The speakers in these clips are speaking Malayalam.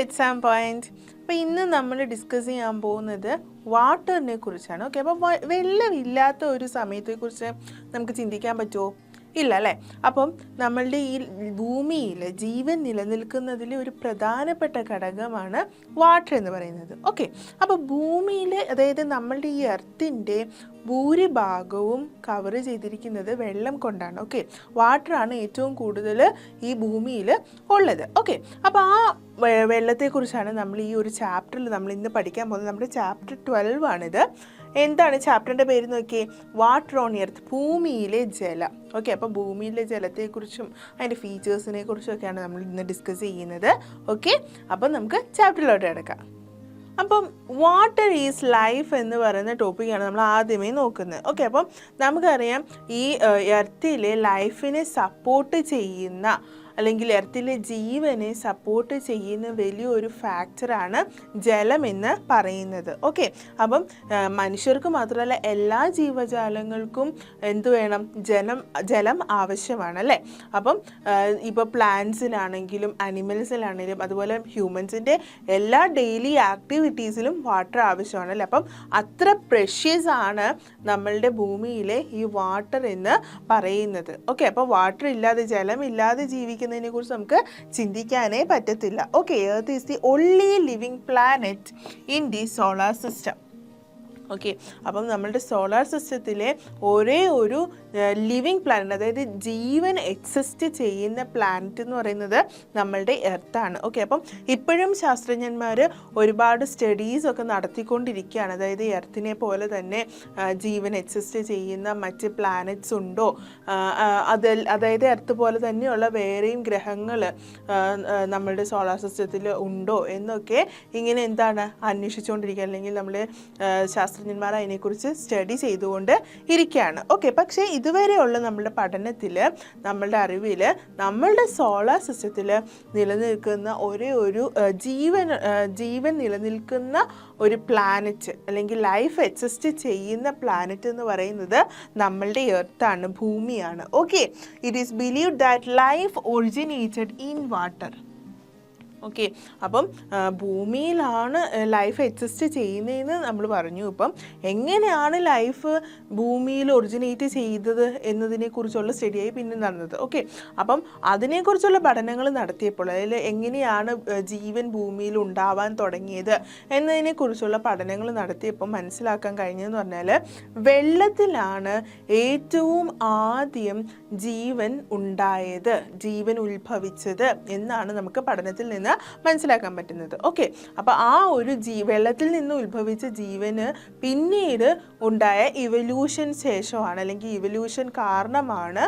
Exam point. അപ്പോൾ ഇന്ന് നമ്മൾ ഡിസ്കസ് ചെയ്യാൻ പോകുന്നത് വാട്ടറിനെ കുറിച്ചാണ്. ഓക്കെ, അപ്പോൾ വെള്ളമില്ലാത്ത ഒരു സമയത്തെക്കുറിച്ച് നമുക്ക് ചിന്തിക്കാൻ പറ്റുമോ? ഇല്ല അല്ലേ? അപ്പം നമ്മളുടെ ഈ ഭൂമിയിൽ ജീവൻ നിലനിൽക്കുന്നതിൽ ഒരു പ്രധാനപ്പെട്ട ഘടകമാണ് വാട്ടർ എന്ന് പറയുന്നത്. ഓക്കെ, അപ്പോൾ ഭൂമിയിൽ, അതായത് നമ്മളുടെ ഈ എർത്തിൻ്റെ ഭൂരിഭാഗവും കവർ ചെയ്തിരിക്കുന്നത് വെള്ളം കൊണ്ടാണ്. ഓക്കെ, വാട്ടറാണ് ഏറ്റവും കൂടുതൽ ഈ ഭൂമിയിൽ ഉള്ളത്. ഓക്കെ, അപ്പോൾ ആ വെള്ളത്തെക്കുറിച്ചാണ് നമ്മൾ ഈ ഒരു ചാപ്റ്ററിൽ നമ്മൾ ഇന്ന് പഠിക്കാൻ പോകുന്നത്. നമ്മുടെ ചാപ്റ്റർ 12 ആണിത്. എന്താണ് ചാപ്റ്ററിൻ്റെ പേര് നോക്കിയേ? വാട്ടർ ഓൺ എർത്ത്, ഭൂമിയിലെ ജലം. ഓക്കെ, അപ്പോൾ ഭൂമിയിലെ ജലത്തെക്കുറിച്ചും അതിൻ്റെ ഫീച്ചേഴ്സിനെ കുറിച്ചൊക്കെയാണ് നമ്മൾ ഇന്ന് ഡിസ്കസ് ചെയ്യുന്നത്. ഓക്കെ, അപ്പം നമുക്ക് ചാപ്റ്ററിലോട്ട് കിടക്കാം. അപ്പം വാട്ടർ ഈസ് ലൈഫ് എന്ന് പറയുന്ന ടോപ്പിക്കാണ് നമ്മൾ ആദ്യമേ നോക്കുന്നത്. ഓക്കെ, അപ്പം നമുക്കറിയാം ഈ എർത്തിലെ ലൈഫിനെ സപ്പോർട്ട് ചെയ്യുന്ന, അല്ലെങ്കിൽ എർത്തിലെ ജീവനെ സപ്പോർട്ട് ചെയ്യുന്ന വലിയൊരു ഫാക്ടറാണ് ജലം എന്ന് പറയുന്നത്. ഓക്കെ, അപ്പം മനുഷ്യർക്ക് മാത്രമല്ല എല്ലാ ജീവജാലങ്ങൾക്കും എന്ത് വേണം? ജലം ആവശ്യമാണ് അല്ലേ? അപ്പം ഇപ്പോൾ പ്ലാന്റ്സിനാണെങ്കിലും അനിമൽസിലാണെങ്കിലും അതുപോലെ ഹ്യൂമൻസിൻ്റെ എല്ലാ ഡെയിലി ആക്ടിവിറ്റീസിലും വാട്ടർ ആവശ്യമാണ് അല്ലേ? അപ്പം അത്ര പ്രഷ്യസ് ആണ് നമ്മളുടെ ഭൂമിയിലെ ഈ വാട്ടർ എന്ന് പറയുന്നത്. ഓക്കെ, അപ്പോൾ വാട്ടർ ഇല്ലാതെ, ജലമില്ലാതെ ജീവിക്കുന്നതിനെ കുറിച്ച് നമുക്ക് ചിന്തിക്കാനേ പറ്റത്തില്ല. Okay, earth is the only living planet in the solar system. Okay, അപ്പം നമ്മളുടെ സോളാർ സിസ്റ്റത്തിലെ ഒരേ ഒരു ലിവിങ് പ്ലാനറ്റ്, അതായത് ജീവൻ എക്സിസ്റ്റ് ചെയ്യുന്ന പ്ലാനറ്റ് എന്ന് പറയുന്നത് നമ്മളുടെ എർത്താണ്. ഓക്കെ, അപ്പം ഇപ്പോഴും ശാസ്ത്രജ്ഞന്മാർ ഒരുപാട് സ്റ്റഡീസ് ഒക്കെ നടത്തിക്കൊണ്ടിരിക്കുകയാണ്. അതായത് എർത്തിനെ പോലെ തന്നെ ജീവൻ എക്സിസ്റ്റ് ചെയ്യുന്ന മറ്റ് പ്ലാനറ്റ്സ് ഉണ്ടോ, അതായത് എർത്ത് പോലെ തന്നെയുള്ള വേറെയും ഗ്രഹങ്ങൾ നമ്മളുടെ സോളാർ സിസ്റ്റത്തിൽ ഉണ്ടോ എന്നൊക്കെ ഇങ്ങനെ എന്താണ് അന്വേഷിച്ചുകൊണ്ടിരിക്കുക, അല്ലെങ്കിൽ നമ്മൾ ശാസ്ത്രജ്ഞന്മാർ അതിനെക്കുറിച്ച് സ്റ്റഡി ചെയ്തുകൊണ്ട് ഇരിക്കുകയാണ്. ഓക്കെ, പക്ഷേ ഇതുവരെയുള്ള നമ്മളുടെ പഠനത്തിൽ, നമ്മളുടെ അറിവിൽ, നമ്മളുടെ സോളാർ സിസ്റ്റത്തിൽ നിലനിൽക്കുന്ന ഒരേ ഒരു ജീവൻ നിലനിൽക്കുന്ന ഒരു പ്ലാനറ്റ്, അല്ലെങ്കിൽ ലൈഫ് എക്സിസ്റ്റ് ചെയ്യുന്ന പ്ലാനറ്റ് എന്ന് പറയുന്നത് നമ്മളുടെ എർത്താണ്, ഭൂമിയാണ്. Okay, it is believed that life originated in water. Okay, അപ്പം ഭൂമിയിലാണ് ലൈഫ് എക്സിസ്റ്റ് ചെയ്യുന്നതെന്ന് നമ്മൾ പറഞ്ഞു. ഇപ്പം എങ്ങനെയാണ് ലൈഫ് ഭൂമിയിൽ ഒറിജിനേറ്റ് ചെയ്തത് എന്നതിനെക്കുറിച്ചുള്ള സ്റ്റഡിയായി പിന്നെ നടന്നത്. ഓക്കെ, അപ്പം അതിനെക്കുറിച്ചുള്ള പഠനങ്ങൾ നടത്തിയപ്പോൾ, അതിൽ എങ്ങനെയാണ് ജീവൻ ഭൂമിയിൽ ഉണ്ടാവാൻ തുടങ്ങിയത് എന്നതിനെക്കുറിച്ചുള്ള പഠനങ്ങൾ നടത്തിയപ്പോൾ മനസ്സിലാക്കാൻ കഴിഞ്ഞതെന്ന് പറഞ്ഞാൽ, വെള്ളത്തിലാണ് ഏറ്റവും ആദ്യം ജീവൻ ഉണ്ടായത്, ജീവൻ ഉത്ഭവിച്ചത് എന്നാണ് നമുക്ക് പഠനത്തിൽ നിന്ന് മനസ്സിലാക്കാൻ പറ്റുന്നത്. ഓക്കെ, അപ്പോൾ ആ ഒരു വെള്ളത്തിൽ നിന്ന് ഉത്ഭവിച്ച ജീവന് പിന്നീട് ഉണ്ടായ ഇവല്യൂഷൻ ശേഷമാണ്, അല്ലെങ്കിൽ ഇവല്യൂഷൻ കാരണമാണ്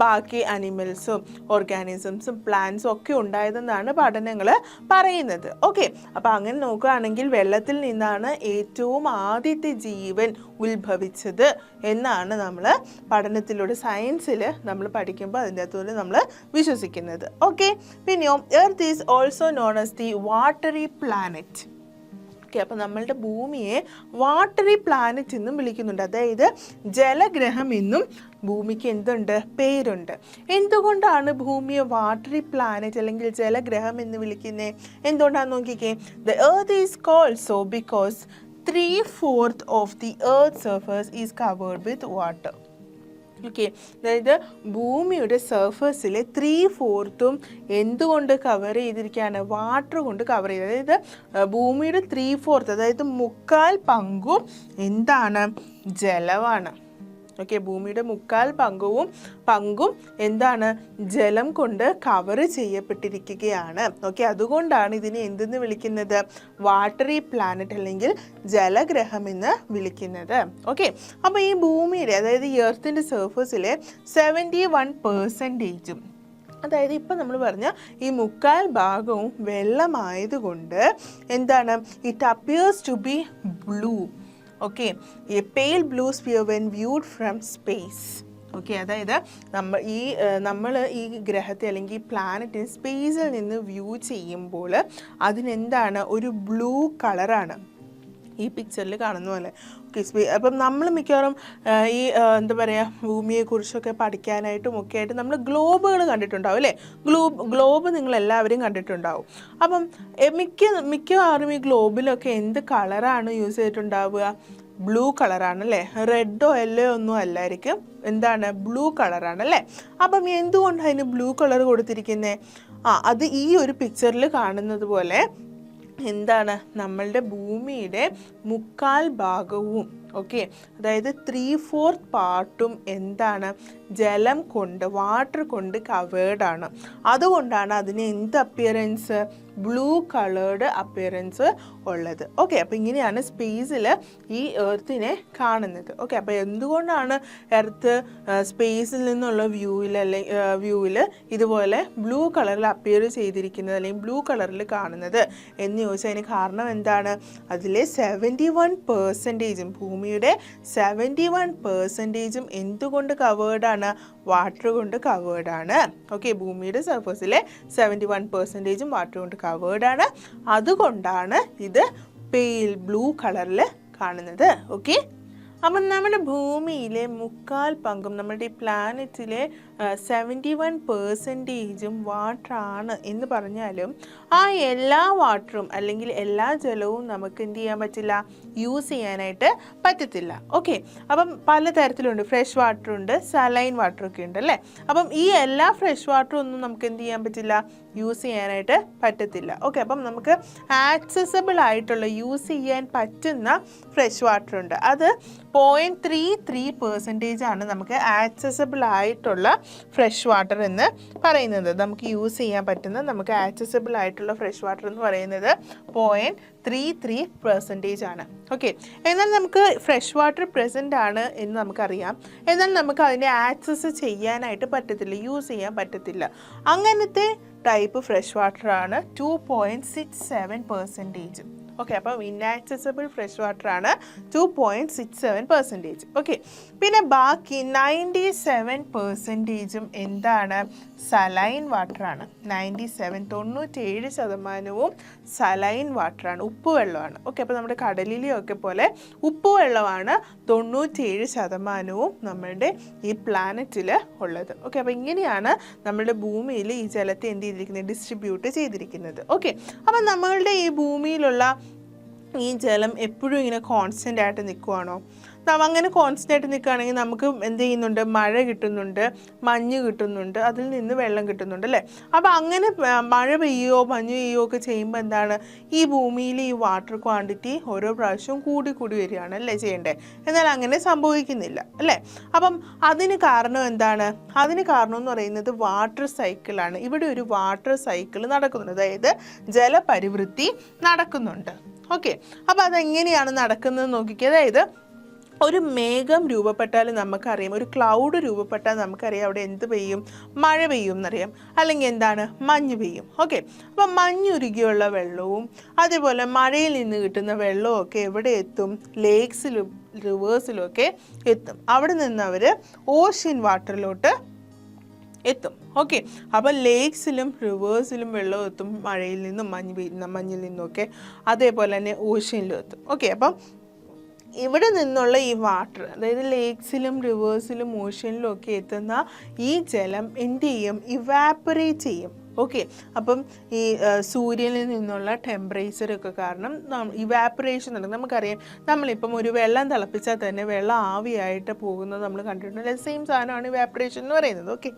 ബാക്കി അനിമൽസും ഓർഗാനിസംസും പ്ലാന്റ്സും ഒക്കെ ഉണ്ടായതെന്നാണ് പഠനങ്ങൾ പറയുന്നത്. ഓക്കെ, അപ്പോൾ അങ്ങനെ നോക്കുകയാണെങ്കിൽ വെള്ളത്തിൽ നിന്നാണ് ഏറ്റവും ആദ്യത്തെ ജീവൻ ഉത്ഭവിച്ചത് എന്നാണ് നമ്മൾ പഠനത്തിലൂടെ, സയൻസിൽ നമ്മൾ പഠിക്കുമ്പോൾ അതിൻ്റെ അകത്തുകൊണ്ട് നമ്മൾ വിശ്വസിക്കുന്നത്. ഓക്കെ, പിന്നെയോ earth is also known as the watery planet. Okay, അപ്പോൾ നമ്മളുടെ ഭൂമിയെ വാട്ടറി പ്ലാനറ്റ് എന്നും വിളിക്കുന്നുണ്ട്. അതായത് ജലഗ്രഹം എന്നും ഭൂമിക്ക് എന്തുണ്ട്? പേരുണ്ട്. എന്തുകൊണ്ടാണ് ഭൂമിയെ വാട്ടറി പ്ലാനറ്റ് അല്ലെങ്കിൽ ജലഗ്രഹം എന്ന് വിളിക്കുന്നത്? എന്തുകൊണ്ടാണെന്ന് നോക്കിക്കേ. The earth is cold so because 3/4 of the earth's surface is covered with water. Okay, അതായത് ഭൂമിയുടെ സർഫസിലെ 3/4 എന്തുകൊണ്ട് കവർ ചെയ്തിരിക്കുകയാണ്? വാട്ടർ കൊണ്ട് കവർ ചെയ്ത്. അതായത് ഭൂമിയുടെ 3/4, അതായത് 1/4 പങ്കും എന്താണ്? ജലമാണ്. ഓക്കെ, ഭൂമിയുടെ 1/4 പങ്കും എന്താണ്? ജലം കൊണ്ട് കവർ ചെയ്യപ്പെട്ടിരിക്കുകയാണ്. ഓക്കെ, അതുകൊണ്ടാണ് ഇതിനെ എന്തെന്ന് വിളിക്കുന്നത്? വാട്ടറി പ്ലാനറ്റ് അല്ലെങ്കിൽ ജലഗ്രഹം എന്ന് വിളിക്കുന്നത്. ഓക്കെ, അപ്പോൾ ഈ ഭൂമിയുടെ, അതായത് ഈ എർത്തിൻ്റെ സർഫസിലെ 71%, അതായത് ഇപ്പം നമ്മൾ പറഞ്ഞ ഈ 1/4 വെള്ളമായതുകൊണ്ട് എന്താണ്? It appears to be blue. Okay, a pale blue sphere when viewed from space. Okay, അതായത് നമ്മൾ ഈ ഗ്രഹത്തെ അല്ലെങ്കിൽ ഈ പ്ലാനറ്റിനെ സ്പേസിൽ നിന്ന് വ്യൂ ചെയ്യുമ്പോൾ അതിനെന്താണ്? ഒരു ബ്ലൂ കളറാണ്. ഈ പിക്ചറിൽ കാണുന്ന പോലെ. ഓക്കെ, അപ്പം നമ്മൾ മിക്കവാറും ഈ എന്താ പറയുക, ഭൂമിയെക്കുറിച്ചൊക്കെ പഠിക്കാനായിട്ടും ഒക്കെ ആയിട്ട് നമ്മൾ ഗ്ലോബുകൾ കണ്ടിട്ടുണ്ടാവും അല്ലേ? ഗ്ലോബ് നിങ്ങളെല്ലാവരും കണ്ടിട്ടുണ്ടാവും. അപ്പം മിക്കവാറും ഈ ഗ്ലോബിലൊക്കെ എന്ത് കളറാണ് യൂസ് ചെയ്തിട്ടുണ്ടാവുക? ബ്ലൂ കളറാണ് അല്ലേ? റെഡോ യെല്ലോ ഒന്നും അല്ലായിരിക്കും. എന്താണ്? ബ്ലൂ കളറാണ് അല്ലേ? അപ്പം എന്തുകൊണ്ടാണ് അതിന് ബ്ലൂ കളർ കൊടുത്തിരിക്കുന്നത്? അത് ഈ ഒരു പിക്ചറിൽ കാണുന്നത് പോലെ എന്താണ്, നമ്മളുടെ ഭൂമിയുടെ 3/4 ഭാഗവും, ഓക്കെ, അതായത് 3/4 പാർട്ടും എന്താണ്, ജലം കൊണ്ട്, വാട്ടർ കൊണ്ട് കവേർഡാണ്. അതുകൊണ്ടാണ് അതിന് എന്ത് അപ്പിയറൻസ്? ബ്ലൂ കളേർഡ് അപ്പിയറൻസ് ഉള്ളത്. ഓക്കെ, അപ്പോൾ ഇങ്ങനെയാണ് സ്പേസിൽ ഈ എർത്തിനെ കാണുന്നത്. ഓക്കെ, അപ്പോൾ എന്തുകൊണ്ടാണ് എർത്ത് സ്പേസിൽ നിന്നുള്ള വ്യൂവിൽ ഇതുപോലെ ബ്ലൂ കളറിൽ അപ്പിയർ ചെയ്തിരിക്കുന്നത് അല്ലെങ്കിൽ ബ്ലൂ കളറിൽ കാണുന്നത് എന്ന് ചോദിച്ചാൽ അതിന് കാരണം എന്താണ്? അതിലെ 71% ഭൂമിയുടെ 71% എന്തുകൊണ്ട് കവേർഡാണ്? വാട്ടർ കൊണ്ട് കവേർഡാണ്. ഓക്കെ, ഭൂമിയുടെ സർഫസിലെ 71% വാട്ടർ കൊണ്ട് കവേർഡാണ്. അതുകൊണ്ടാണ് ഇത് പെയിൽ ബ്ലൂ കളറിൽ കാണുന്നത്. ഓക്കെ, അപ്പം നമ്മുടെ ഭൂമിയിലെ 3/4 പങ്കും നമ്മുടെ ഈ പ്ലാനറ്റിലെ 71% വാട്ടറാണ് എന്ന് പറഞ്ഞാലും ആ എല്ലാ വാട്ടറും അല്ലെങ്കിൽ എല്ലാ ജലവും നമുക്ക് എന്ത് ചെയ്യാൻ പറ്റില്ല? യൂസ് ചെയ്യാനായിട്ട് പറ്റത്തില്ല. ഓക്കെ, അപ്പം പലതരത്തിലുണ്ട്. ഫ്രഷ് വാട്ടർ ഉണ്ട്, സലൈൻ വാട്ടറൊക്കെ ഉണ്ട് അല്ലേ? അപ്പം ഈ എല്ലാ ഫ്രഷ് വാട്ടറും ഒന്നും നമുക്ക് എന്ത് ചെയ്യാൻ പറ്റില്ല? യൂസ് ചെയ്യാനായിട്ട് പറ്റത്തില്ല. ഓക്കെ, അപ്പം നമുക്ക് ആക്സസബിൾ ആയിട്ടുള്ള യൂസ് ചെയ്യാൻ പറ്റുന്ന ഫ്രഷ് വാട്ടർ ഉണ്ട്. അത് 0.33% ആണ് നമുക്ക് ആക്സസബിൾ ആയിട്ടുള്ള ഫ്രഷ് വാട്ടർ എന്ന് പറയുന്നത്. നമുക്ക് യൂസ് ചെയ്യാൻ പറ്റുന്ന, നമുക്ക് ആക്സസബിൾ ആയിട്ടുള്ള ഫ്രഷ് വാട്ടർ എന്ന് പറയുന്നത് 0.33% ആണ്. ഓക്കെ, എന്നാൽ നമുക്ക് ഫ്രഷ് വാട്ടർ പ്രസൻ്റ് ആണ് എന്ന് നമുക്കറിയാം. എന്നാൽ നമുക്ക് അതിനെ ആക്സസ് ചെയ്യാനായിട്ട് പറ്റത്തില്ല, യൂസ് ചെയ്യാൻ പറ്റത്തില്ല. അങ്ങനത്തെ ടൈപ്പ് ഫ്രഷ് വാട്ടറാണ് 2.67%. ഓക്കെ, അപ്പം ഇന്നാക്സസബിൾ ഫ്രഷ് വാട്ടറാണ് 2.67%. ഓക്കെ, പിന്നെ ബാക്കി 97% എന്താണ്? സലൈൻ വാട്ടറാണ്. 97% സലൈൻ വാട്ടറാണ്, ഉപ്പുവെള്ളമാണ്. ഓക്കെ, അപ്പോൾ നമ്മുടെ കടലിലെയൊക്കെ പോലെ ഉപ്പുവെള്ളമാണ് 97% നമ്മളുടെ ഈ പ്ലാനറ്റിൽ ഉള്ളത്. ഓക്കെ, അപ്പോൾ ഇങ്ങനെയാണ് നമ്മളുടെ ഭൂമിയിൽ ഈ ജലത്തെ എന്ത് ചെയ്തിരിക്കുന്നത്? ഡിസ്ട്രിബ്യൂട്ട് ചെയ്തിരിക്കുന്നത്. ഓക്കെ, അപ്പം നമ്മളുടെ ഈ ഭൂമിയിലുള്ള ഈ ജലം എപ്പോഴും ഇങ്ങനെ കോൺസ്റ്റൻ്റ് ആയിട്ട് നിൽക്കുവാണോ? അങ്ങനെ കോൺസ്റ്റൻ്റ് ആയിട്ട് നിൽക്കുകയാണെങ്കിൽ നമുക്ക് എന്ത് ചെയ്യുന്നുണ്ട്? മഴ കിട്ടുന്നുണ്ട്, മഞ്ഞ് കിട്ടുന്നുണ്ട്, അതിൽ നിന്ന് വെള്ളം കിട്ടുന്നുണ്ട് അല്ലേ? അപ്പോൾ അങ്ങനെ മഴ പെയ്യുകയോ മഞ്ഞ് പെയ്യുകയോ ഒക്കെ ചെയ്യുമ്പോൾ എന്താണ്, ഈ ഭൂമിയിൽ ഈ വാട്ടർ ക്വാണ്ടിറ്റി ഓരോ പ്രാവശ്യവും കൂടി വരികയാണ് അല്ലേ ചെയ്യേണ്ടത്? എന്നാൽ അങ്ങനെ സംഭവിക്കുന്നില്ല അല്ലേ? അപ്പം അതിന് കാരണം എന്താണ്? അതിന് കാരണം എന്ന് പറയുന്നത് വാട്ടർ സൈക്കിളാണ്. ഇവിടെ ഒരു വാട്ടർ സൈക്കിൾ നടക്കുന്നുണ്ട്, അതായത് ജലപരിവൃത്തി നടക്കുന്നുണ്ട്. ഓക്കെ, അപ്പോൾ അതെങ്ങനെയാണ് നടക്കുന്നത് നോക്കിക്കുക. അതായത് ഒരു മേഘം രൂപപ്പെട്ടാൽ നമുക്കറിയാം, ഒരു ക്ലൗഡ് രൂപപ്പെട്ടാൽ നമുക്കറിയാം അവിടെ എന്ത് പെയ്യും? മഴ പെയ്യും എന്നറിയാം, അല്ലെങ്കിൽ എന്താണ്? മഞ്ഞ് പെയ്യും. ഓക്കെ, അപ്പം മഞ്ഞുരുകിയുള്ള വെള്ളവും അതേപോലെ മഴയിൽ നിന്ന് കിട്ടുന്ന വെള്ളവും ഒക്കെ എവിടെ എത്തും? ലേക്സിലും റിവേഴ്സിലും ഒക്കെ എത്തും. അവിടെ നിന്ന് അവർ ഓഷ്യൻ വാട്ടറിലോട്ട് എത്തും. ഓക്കെ, അപ്പോൾ ലേക്സിലും റിവേഴ്സിലും വെള്ളം എത്തും, മഴയിൽ നിന്നും മഞ്ഞിൽ നിന്നുമൊക്കെ, അതേപോലെ തന്നെ ഓഷ്യനിലും എത്തും. ഓക്കെ, അപ്പം ഇവിടെ നിന്നുള്ള ഈ വാട്ടർ, അതായത് ലേക്സിലും റിവേഴ്സിലും ഓഷ്യനിലും ഒക്കെ എത്തുന്ന ഈ ജലം എന്ത് ചെയ്യും? ഇവാപ്പറേറ്റ് ചെയ്യും. ഓക്കെ, അപ്പം ഈ സൂര്യനിൽ നിന്നുള്ള ടെമ്പറേച്ചറൊക്കെ കാരണം ഇവാപ്പറേഷൻ നടക്കും. നമുക്കറിയാം, നമ്മളിപ്പം ഒരു വെള്ളം തിളപ്പിച്ചാൽ തന്നെ വെള്ളം ആവിയായിട്ട് പോകുന്നത് നമ്മൾ കണ്ടിട്ടുണ്ട്. സെയിം സാധനമാണ് ഇവാപ്പറേഷൻ എന്ന് പറയുന്നത്. ഓക്കെ,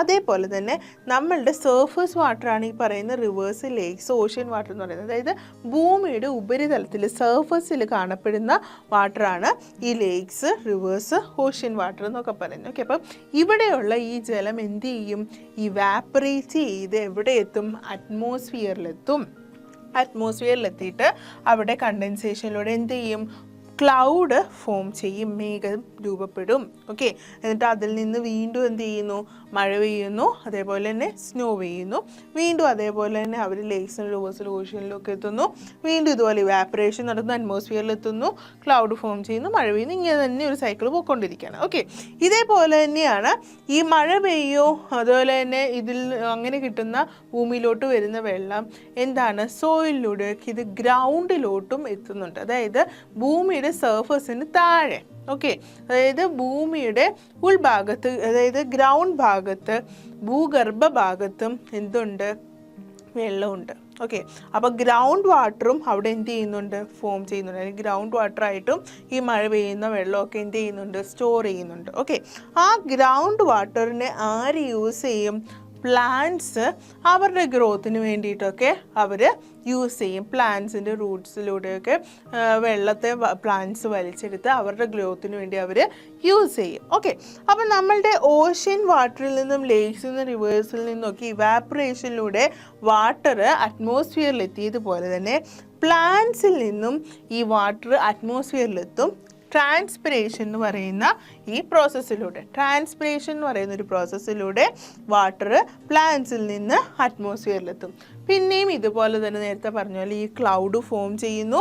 അതേപോലെ തന്നെ നമ്മളുടെ സർഫസ് വാട്ടറാണ് ഈ പറയുന്ന റിവേഴ്സ്, ലേക്സ്, ഓഷ്യൻ വാട്ടർ എന്ന് പറയുന്നത്. അതായത് ഭൂമിയുടെ ഉപരിതലത്തിൽ സർഫസിൽ കാണപ്പെടുന്ന വാട്ടറാണ് ഈ ലേക്സ്, റിവേഴ്സ്, ഓഷ്യൻ വാട്ടർ എന്നൊക്കെ പറയുന്നത്. ഓക്കെ, അപ്പം ഇവിടെയുള്ള ഈ ജലം എന്ത് ചെയ്യും? ഇവാപ്പറേറ്റ് ചെയ്ത് എവിടെ എത്തും? അറ്റ്മോസ്ഫിയറിലെത്തും. അറ്റ്മോസ്ഫിയറിലെത്തിയിട്ട് അവിടെ കണ്ടൻസേഷനിലൂടെ എന്ത് ചെയ്യും? ക്ലൗഡ് ഫോം ചെയ്യും, മേഘം രൂപപ്പെടും. ഓക്കെ, എന്നിട്ട് അതിൽ നിന്ന് വീണ്ടും എന്ത് ചെയ്യുന്നു, മഴ പെയ്യുന്നു, അതേപോലെ തന്നെ സ്നോ പെയ്യുന്നു, വീണ്ടും അതേപോലെ തന്നെ അവർ ലേക്സിലും റിവേഴ്സിലും ഓഷ്യനിലും ഒക്കെ എത്തുന്നു, വീണ്ടും ഇതുപോലെ ഇവാപ്പറേഷൻ നടന്നു, അറ്റ്മോസ്ഫിയറിൽ എത്തുന്നു, ക്ലൗഡ് ഫോം ചെയ്യുന്നു, മഴ പെയ്യുന്നു, ഇങ്ങനെ തന്നെ ഒരു സൈക്കിൾ പോയിക്കൊണ്ടിരിക്കുകയാണ്. ഓക്കെ, ഇതേപോലെ തന്നെയാണ് ഈ മഴ പെയ്യോ അതുപോലെ തന്നെ ഇതിൽ അങ്ങനെ കിട്ടുന്ന ഭൂമിയിലോട്ട് വരുന്ന വെള്ളം എന്താണ്, സോയിലിലൂടെ ഇത് ഗ്രൗണ്ടിലോട്ടും എത്തുന്നുണ്ട്. അതായത് ഭൂമിയുടെ സർഫസിന് താഴെ. ഓക്കെ, അതായത് ഭൂമിയുടെ ഉൾഭാഗത്ത്, അതായത് ഗ്രൗണ്ട് ഭാഗത്ത്, ഭൂഗർഭ ഭാഗത്തും എന്തുണ്ട്, വെള്ളമുണ്ട്. ഓക്കെ, അപ്പോൾ ഗ്രൗണ്ട് വാട്ടറും അവിടെ എന്ത് ചെയ്യുന്നുണ്ട്, ഫോം ചെയ്യുന്നുണ്ട്. അല്ലെങ്കിൽ ഗ്രൗണ്ട് വാട്ടറായിട്ടും ഈ മഴ പെയ്യുന്ന വെള്ളമൊക്കെ എന്ത് ചെയ്യുന്നുണ്ട്, സ്റ്റോർ ചെയ്യുന്നുണ്ട്. ഓക്കെ, ആ ഗ്രൗണ്ട് വാട്ടറിനെ ആര് യൂസ് ചെയ്യും, പ്ലാന്റ്സ് അവരുടെ ഗ്രോത്തിന് വേണ്ടിയിട്ടൊക്കെ അവർ യൂസ് ചെയ്യും. പ്ലാന്റ്സിൻ്റെ റൂട്ട്സിലൂടെയൊക്കെ വെള്ളത്തെ പ്ലാന്റ്സ് വലിച്ചെടുത്ത് അവരുടെ ഗ്രോത്തിന് വേണ്ടി അവർ യൂസ് ചെയ്യും. ഓക്കെ, അപ്പം നമ്മളുടെ ഓഷ്യൻ വാട്ടറിൽ നിന്നും ലേക്സിൽ നിന്നും റിവേഴ്സിൽ നിന്നൊക്കെ ഇവാപ്പറേഷനിലൂടെ വാട്ടർ അറ്റ്മോസ്ഫിയറിൽ എത്തിയതുപോലെ തന്നെ പ്ലാന്റ്സിൽ നിന്നും ഈ വാട്ടർ അറ്റ്മോസ്ഫിയറിലെത്തും. ട്രാൻസ്പിറേഷൻ എന്ന് പറയുന്ന ഈ പ്രോസസ്സിലൂടെ, ട്രാൻസ്പിറേഷൻ എന്ന് പറയുന്ന ഒരു പ്രോസസ്സിലൂടെ വാട്ടർ പ്ലാന്റ്സിൽ നിന്ന് അറ്റ്മോസ്ഫിയറിലെത്തും. പിന്നെയും ഇതുപോലെ തന്നെ നേരത്തെ പറഞ്ഞ പോലെ ഈ ക്ലൗഡ് ഫോം ചെയ്യുന്നു,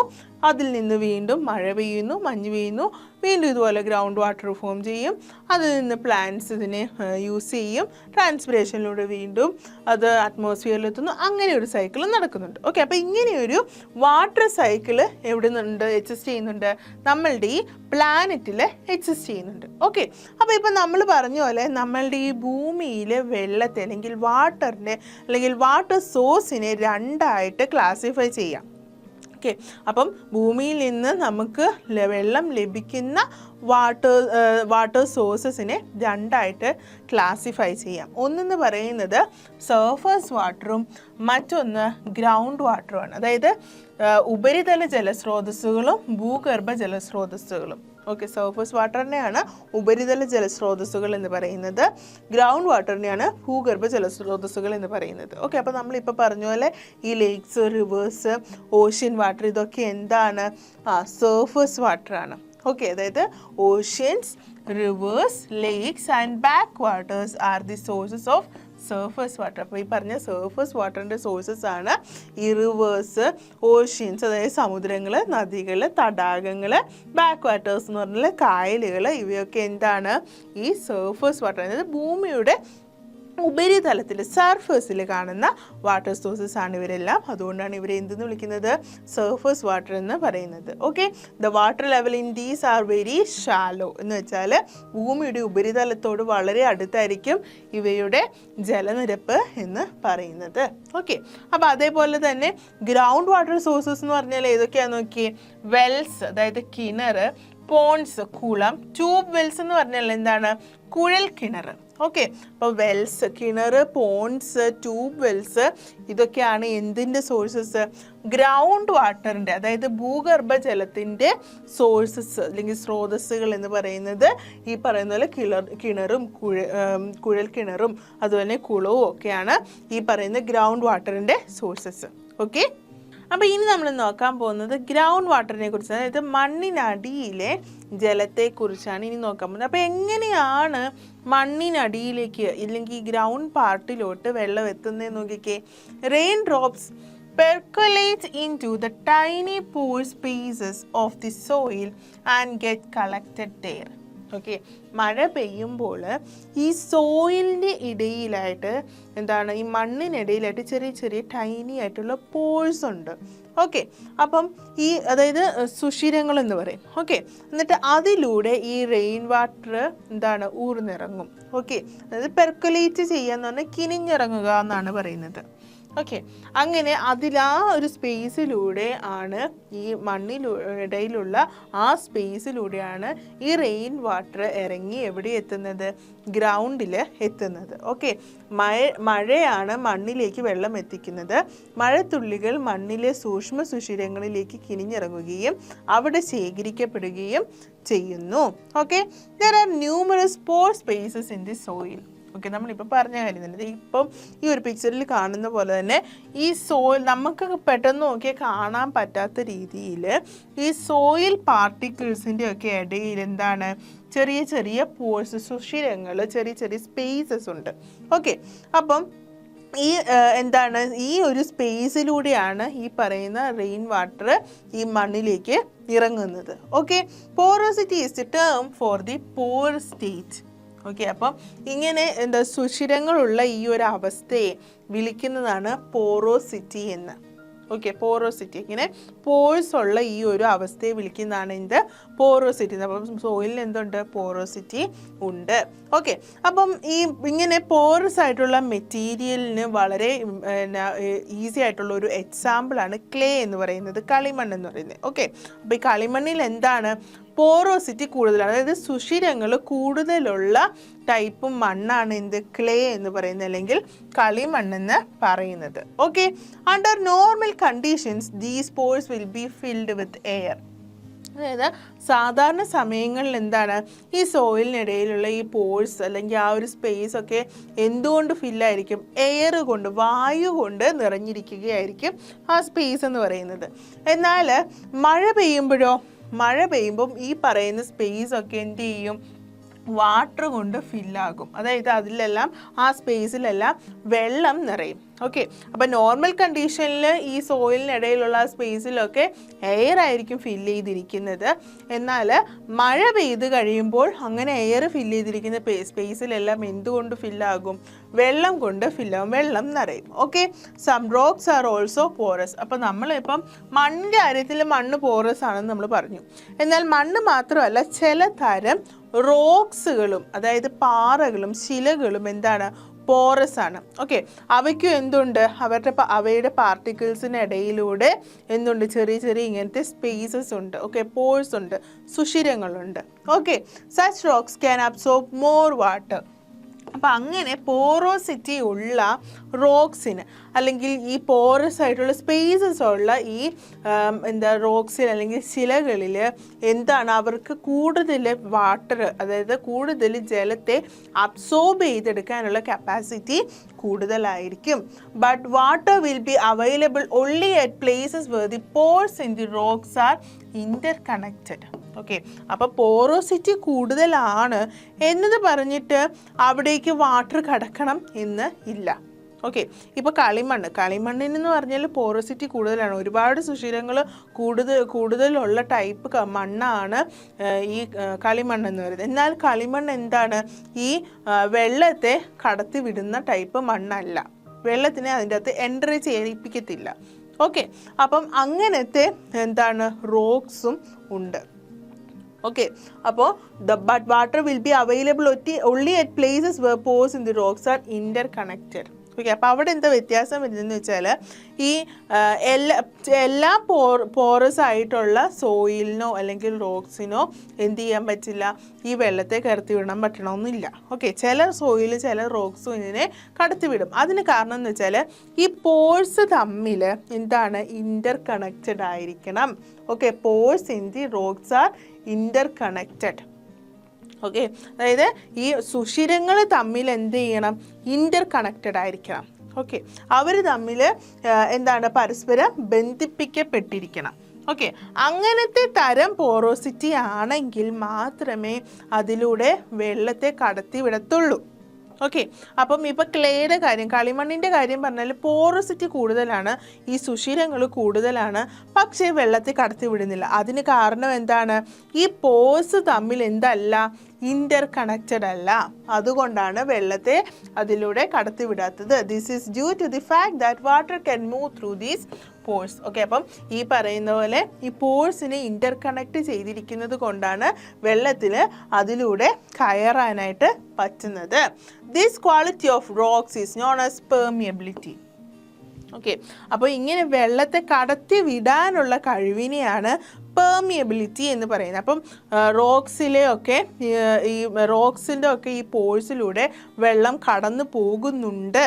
അതിൽ നിന്ന് വീണ്ടും മഴ പെയ്യുന്നു, മഞ്ഞ് പെയ്യുന്നു, വീണ്ടും ഇതുപോലെ ഗ്രൗണ്ട് വാട്ടർ ഫോം ചെയ്യും, അതിൽ നിന്ന് പ്ലാന്റ്സ് ഇതിനെ യൂസ് ചെയ്യും, ട്രാൻസ്പിറേഷനിലൂടെ വീണ്ടും അത് അറ്റ്മോസ്ഫിയറിലെത്തുന്നു. അങ്ങനെ ഒരു സൈക്കിൾ നടക്കുന്നുണ്ട്. ഓക്കെ, അപ്പോൾ ഇങ്ങനെയൊരു വാട്ടർ സൈക്കിൾ എവിടെ നിന്നുണ്ട്, എക്സിസ്റ്റ് ചെയ്യുന്നുണ്ട്, നമ്മളുടെ ഈ പ്ലാനറ്റിൽ എക്സിസ്റ്റ് ചെയ്യുന്നുണ്ട്. ഓക്കെ, അപ്പോൾ ഇപ്പം നമ്മൾ പറഞ്ഞ പോലെ നമ്മളുടെ ഈ ഭൂമിയിലെ വെള്ളത്തെ അല്ലെങ്കിൽ വാട്ടറിനെ അല്ലെങ്കിൽ വാട്ടർ സോഴ്സിനെ രണ്ടായിട്ട് ക്ലാസിഫൈ ചെയ്യാം. ഓക്കെ, അപ്പം ഭൂമിയിൽ നിന്ന് നമുക്ക് വെള്ളം ലഭിക്കുന്ന വാട്ടർ സോഴ്സസിനെ രണ്ടായിട്ട് ക്ലാസിഫൈ ചെയ്യാം. ഒന്നെന്ന് പറയുന്നത് സർഫസ് വാട്ടറും മറ്റൊന്ന് ഗ്രൗണ്ട് വാട്ടറുമാണ്. അതായത് ഉപരിതല ജലസ്രോതസ്സുകളും ഭൂഗർഭ ജലസ്രോതസ്സുകളും. ഓക്കെ, സർഫസ് വാട്ടറിനെയാണ് ഉപരിതല ജലസ്രോതസ്സുകൾ എന്ന് പറയുന്നത്, ഗ്രൗണ്ട് വാട്ടറിനെയാണ് ഭൂഗർഭ ജലസ്രോതസ്സുകൾ എന്ന് പറയുന്നത്. ഓക്കെ, അപ്പോൾ നമ്മളിപ്പോൾ പറഞ്ഞ പോലെ ഈ ലേക്സ്, റിവേഴ്സ്, ഓഷ്യൻ വാട്ടർ ഇതൊക്കെ എന്താണ്, സർഫസ് വാട്ടറാണ്. ഓക്കെ, അതായത് oceans, reverse, lakes and back waters are the sources of surface water. അപ്പോൾ ഈ പറഞ്ഞ സർഫസ് വാട്ടറിൻ്റെ സോഴ്സസ് ആണ് ഈ റിവേഴ്സ്, ഓഷ്യൻസ്, അതായത് സമുദ്രങ്ങൾ, നദികൾ, തടാകങ്ങൾ, ബാക്ക് വാട്ടേഴ്സ് എന്ന് പറഞ്ഞാൽ കായലുകൾ, ഇവയൊക്കെ എന്താണ്, ഈ സർഫസ് വാട്ടർ, അതായത് ഭൂമിയുടെ ഉപരിതലത്തിൽ സർഫസിൽ കാണുന്ന വാട്ടർ സോഴ്സസ് ആണ് ഇവരെല്ലാം. അതുകൊണ്ടാണ് ഇവരെ എന്തെന്ന് വിളിക്കുന്നത്, സർഫസ് വാട്ടർ എന്ന് പറയുന്നത്. Okay, the water level in these are very shallow എന്ന് വെച്ചാൽ ഭൂമിയുടെ ഉപരിതലത്തോട് വളരെ അടുത്തായിരിക്കും ഇവയുടെ ജലനിരപ്പ് എന്ന് പറയുന്നത്. ഓക്കെ, അപ്പോൾ അതേപോലെ തന്നെ ഗ്രൗണ്ട് വാട്ടർ സോഴ്സസ് എന്ന് പറഞ്ഞാൽ ഏതൊക്കെയാണെന്ന് നോക്കിയേ, വെൽസ്, അതായത് കിണർ, പോൺസ്, കുളം, ട്യൂബ് വെൽസ് എന്ന് പറഞ്ഞാൽ എന്താണ്, കുഴൽ കിണർ. ഓക്കെ, അപ്പോൾ വെൽസ്, കിണർ, പോൺസ്, ട്യൂബ് വെൽസ് ഇതൊക്കെയാണ് എന്തിൻ്റെ സോഴ്സസ്, ഗ്രൗണ്ട് വാട്ടറിൻ്റെ, അതായത് ഭൂഗർഭ ജലത്തിൻ്റെ സോഴ്സസ് അല്ലെങ്കിൽ സ്രോതസ്സുകൾ എന്ന് പറയുന്നത് ഈ പറയുന്ന പോലെ കിണറും കുഴൽ കിണറും അതുപോലെ കുളവും ഒക്കെയാണ് ഈ പറയുന്ന ഗ്രൗണ്ട് വാട്ടറിൻ്റെ സോഴ്സസ്. ഓക്കെ, അപ്പോൾ ഇനി നമ്മൾ നോക്കാൻ പോകുന്നത് ഗ്രൗണ്ട് വാട്ടറിനെ കുറിച്ച്, അതായത് മണ്ണിനടിയിലെ ജലത്തെക്കുറിച്ചാണ് ഇനി നോക്കാൻ പോകുന്നത്. അപ്പോൾ എങ്ങനെയാണ് മണ്ണിനടിയിലേക്ക് ഇല്ലെങ്കിൽ ഗ്രൗണ്ട് പാർട്ടിലോട്ട് വെള്ളം എത്തുന്നതെന്ന് നോക്കിക്കേ. Rain drops percolate into the tiny pore spaces of the soil and get collected there. Okay, മഴ പെയ്യുമ്പോൾ ഈ സോയിലിൻ്റെ ഇടയിലായിട്ട് എന്താണ്, ഈ മണ്ണിനിടയിലായിട്ട് ചെറിയ ചെറിയ ടൈനി ആയിട്ടുള്ള പോഴ്സ് ഉണ്ട്. ഓക്കെ, അപ്പം ഈ അതായത് സുഷിരങ്ങൾ എന്ന് പറയും. ഓക്കെ, എന്നിട്ട് അതിലൂടെ ഈ റെയിൻ വാട്ടർ എന്താണ്, ഊർന്നിറങ്ങും. ഓക്കെ, അതായത് പെർക്കുലേറ്റ് ചെയ്യുക എന്ന് പറഞ്ഞാൽ കിനിഞ്ഞിറങ്ങുക എന്നാണ് പറയുന്നത്. ഓക്കെ, അങ്ങനെ അതിലാ ഒരു സ്പേസിലൂടെ ആണ് ഈ മണ്ണിനിടയിലുള്ള ആ സ്പേസിലൂടെയാണ് ഈ റെയിൻ വാട്ടർ ഇറങ്ങി എവിടെ എത്തുന്നത്, ഗ്രൗണ്ടിൽ എത്തുന്നത്. ഓക്കെ, മഴയാണ് മണ്ണിലേക്ക് വെള്ളം എത്തിക്കുന്നത്. മഴത്തുള്ളികൾ മണ്ണിലെ സൂക്ഷ്മ സുഷിരങ്ങളിലേക്ക് കിനിഞ്ഞിറങ്ങുകയും അവിടെ ശേഖരിക്കപ്പെടുകയും ചെയ്യുന്നു. Okay, there are numerous pore spaces in the soil. Okay, നമ്മളിപ്പോൾ പറഞ്ഞ കാര്യം തന്നെ. ഇപ്പം ഈ ഒരു പിക്ചറിൽ കാണുന്ന പോലെ തന്നെ ഈ സോയിൽ നമുക്ക് പെട്ടെന്ന് നോക്കിയാൽ കാണാൻ പറ്റാത്ത രീതിയിൽ ഈ സോയിൽ പാർട്ടിക്കിൾസിൻ്റെ ഒക്കെ ഇടയിൽ എന്താണ് ചെറിയ ചെറിയ പോഴ്സ്, സുഷിരങ്ങൾ, ചെറിയ ചെറിയ സ്പേസസ് ഉണ്ട്. ഓക്കെ, അപ്പം ഈ എന്താണ് ഈ ഒരു സ്പേസിലൂടെയാണ് ഈ പറയുന്ന റെയിൻ വാട്ടർ ഈ മണ്ണിലേക്ക് ഇറങ്ങുന്നത്. Okay, porosity is the term for the pore state. Okay, അപ്പം ഇങ്ങനെ എന്താ സുഷിരങ്ങളുള്ള ഈ ഒരു അവസ്ഥയെ വിളിക്കുന്നതാണ് പോറോസിറ്റി എന്ന്. ഓക്കെ, പോറോസിറ്റി, ഇങ്ങനെ പോഴ്സ് ഉള്ള ഈ ഒരു അവസ്ഥയെ വിളിക്കുന്നതാണ് എന്ത്, പോറോസിറ്റി. അപ്പം സോയിലിന് എന്തുണ്ട്, പോറോസിറ്റി ഉണ്ട്. ഓക്കെ, അപ്പം ഈ ഇങ്ങനെ പോറസ് ആയിട്ടുള്ള മെറ്റീരിയലിന് വളരെ ഈസി ആയിട്ടുള്ള ഒരു എക്സാമ്പിളാണ് ക്ലേ എന്ന് പറയുന്നത്, കളിമണ്ണ് എന്ന് പറയുന്നത്. ഓക്കെ, അപ്പോൾ ഈ കളിമണ്ണിൽ എന്താണ് പോറോസിറ്റി കൂടുതലാണ്, അതായത് സുഷിരങ്ങൾ കൂടുതലുള്ള ടൈപ്പ് മണ്ണാണ് എന്ത്, ക്ലേ എന്ന് പറയുന്നത്, അല്ലെങ്കിൽ കളിമണ്ണെന്ന് പറയുന്നത്. Okay, under normal conditions these pores will be filled with air. അതായത് സാധാരണ സമയങ്ങളിൽ എന്താണ് ഈ സോയിലിനിടയിലുള്ള ഈ പോഴ്സ് അല്ലെങ്കിൽ ആ ഒരു സ്പേസ് ഒക്കെ എന്തുകൊണ്ട് ഫില്ലായിരിക്കും, എയർ കൊണ്ട്, വായു കൊണ്ട് നിറഞ്ഞിരിക്കുകയായിരിക്കും ആ സ്പേസ് എന്ന് പറയുന്നത്. എന്നാൽ മഴ പെയ്യുമ്പം ഈ പറയുന്ന സ്പേസ് ഒക്കെ എന്ത് ചെയ്യും, വാട്ടർ കൊണ്ട് ഫില്ലാകും. അതായത് അതിലെല്ലാം ആ സ്പേസിലെല്ലാം വെള്ളം നിറയും. ഓക്കെ, അപ്പം നോർമൽ കണ്ടീഷനിൽ ഈ സോയിലിനിടയിലുള്ള സ്പേസിലൊക്കെ എയർ ആയിരിക്കും ഫില്ല് ചെയ്തിരിക്കുന്നത്. എന്നാൽ മഴ പെയ്ത് കഴിയുമ്പോൾ അങ്ങനെ എയർ ഫില്ല് ചെയ്തിരിക്കുന്ന സ്പേസിലെല്ലാം എന്തുകൊണ്ട് ഫില്ലാകും, വെള്ളം കൊണ്ട് ഫില്ലാകും, വെള്ളം നിറയും. Okay, some rocks are also porous. അപ്പം നമ്മളിപ്പം മണ്ണിൻ്റെ കാര്യത്തിൽ മണ്ണ് പോറസ് ആണെന്ന് നമ്മൾ പറഞ്ഞു. എന്നാൽ മണ്ണ് മാത്രമല്ല, ചില തരം റോക്സുകളും, അതായത് പാറകളും ശിലകളും എന്താണ്, പോറസ് ആണ്. ഓക്കെ, അവയ്ക്കും എന്തുണ്ട്, അവയുടെ പാർട്ടിക്കിൾസിന് ഇടയിലൂടെ എന്തുണ്ട്, ചെറിയ ചെറിയ ഇങ്ങനത്തെ സ്പേസസ് ഉണ്ട്. ഓക്കെ, പോഴ്സ് ഉണ്ട്, സുഷിരങ്ങളുണ്ട്. Okay, such rocks can absorb more water. അപ്പം അങ്ങനെ പോറോസിറ്റി ഉള്ള റോക്സിന് അല്ലെങ്കിൽ ഈ പോറസ് ആയിട്ടുള്ള സ്പേസസ് ഉള്ള ഈ റോക്സിൽ അല്ലെങ്കിൽ ശിലകളിൽ എന്താണ്, അവർക്ക് കൂടുതൽ വാട്ടർ, അതായത് കൂടുതൽ ജലത്തെ അബ്സോർബ് ചെയ്തെടുക്കാനുള്ള കപ്പാസിറ്റി കൂടുതലായിരിക്കും. But water will be available only at places where the pores in the rocks are interconnected. Okay, അപ്പോൾ പോറോസിറ്റി കൂടുതലാണ് എന്നത് പറഞ്ഞിട്ട് അവിടേക്ക് വാട്ടർ കടക്കണം എന്ന് ഇല്ല. ഓക്കെ, ഇപ്പോൾ കളിമണ്ണിനെന്ന് പറഞ്ഞാൽ പോറോസിറ്റി കൂടുതലാണ്, ഒരുപാട് സുഷിരങ്ങൾ കൂടുതലുള്ള ടൈപ്പ് മണ്ണാണ് ഈ കളിമണ്ണെന്ന് പറയുന്നത്. എന്നാൽ കളിമണ്ണ് എന്താണ്, ഈ വെള്ളത്തെ കടത്തി വിടുന്ന ടൈപ്പ് മണ്ണല്ല, വെള്ളത്തിനെ അതിൻ്റെ അകത്ത് എൻട്രി ചെയ്യിപ്പിക്കത്തില്ല. ഓക്കെ, അപ്പം അങ്ങനത്തെ എന്താണ് റോക്സും ഉണ്ട്. ഓക്കെ, അപ്പോൾ but water will be available only at places where pores in the rocks are interconnected. Okay, അപ്പോൾ അവിടെ എന്താ വ്യത്യാസം വരുന്നതെന്ന് വെച്ചാൽ ഈ എല്ലാ പോറസ് ആയിട്ടുള്ള സോയിലിനോ അല്ലെങ്കിൽ റോക്സിനോ എന്ത് ചെയ്യാൻ പറ്റില്ല, ഈ വെള്ളത്തെ കടത്തിവിടാൻ പറ്റണമെന്നില്ല. ഓക്കെ, ചില സോയിൽ ചില റോക്സും ഇതിനെ കടത്തിവിടും. അതിന് കാരണം എന്ന് വെച്ചാൽ ഈ പോഴ്സ് തമ്മിൽ എന്താണ്, ഇന്റർ കണക്റ്റഡ് ആയിരിക്കണം. Okay, pores in the rocks are interconnected. Okay, അതായത് ഈ സുഷിരങ്ങൾ തമ്മിൽ എന്ത് ചെയ്യണം, ഇന്റർ കണക്റ്റഡ് ആയിരിക്കണം. ഓക്കെ, അവർ തമ്മിൽ എന്താണ്, പരസ്പരം ബന്ധിപ്പിക്കപ്പെട്ടിരിക്കണം. ഓക്കെ, അങ്ങനത്തെ തരം പോറോസിറ്റി ആണെങ്കിൽ മാത്രമേ അതിലൂടെ വെള്ളത്തെ കടത്തി വിടത്തുള്ളൂ. ഓക്കെ, അപ്പം ഇപ്പോൾ ക്ലേയുടെ കാര്യം, കളിമണ്ണിൻ്റെ കാര്യം പറഞ്ഞാൽ പോറോസിറ്റി കൂടുതലാണ്, ഈ സുഷിരങ്ങൾ കൂടുതലാണ്, പക്ഷേ വെള്ളത്തെ കടത്തി വിടുന്നില്ല. അതിന് കാരണം എന്താണ്, ഈ പോഴ്സ് തമ്മിൽ എന്തല്ല, ഇന്റർ കണക്റ്റഡ് അല്ല. അതുകൊണ്ടാണ് വെള്ളത്തെ അതിലൂടെ കടത്തിവിടാത്തത്. This is due to the fact that water can move through these pores. Okay, അപ്പം ഈ പറയുന്ന പോലെ ഈ പോഴ്സിനെ ഇന്റർ കണക്ട് ചെയ്തിരിക്കുന്നത് കൊണ്ടാണ് വെള്ളത്തിന് അതിലൂടെ കയറാനായിട്ട് പറ്റുന്നത്. This quality of rocks is known as permeability. Okay, അപ്പോൾ ഇങ്ങനെ വെള്ളത്തെ കടത്തി വിടാനുള്ള കഴിവിനെയാണ് പെർമിയബിലിറ്റി എന്ന് പറയുന്നത്. അപ്പം റോക്സിലെയൊക്കെ ഈ റോക്സിൻ്റെ ഒക്കെ ഈ പോഴ്സിലൂടെ വെള്ളം കടന്നു പോകുന്നുണ്ട്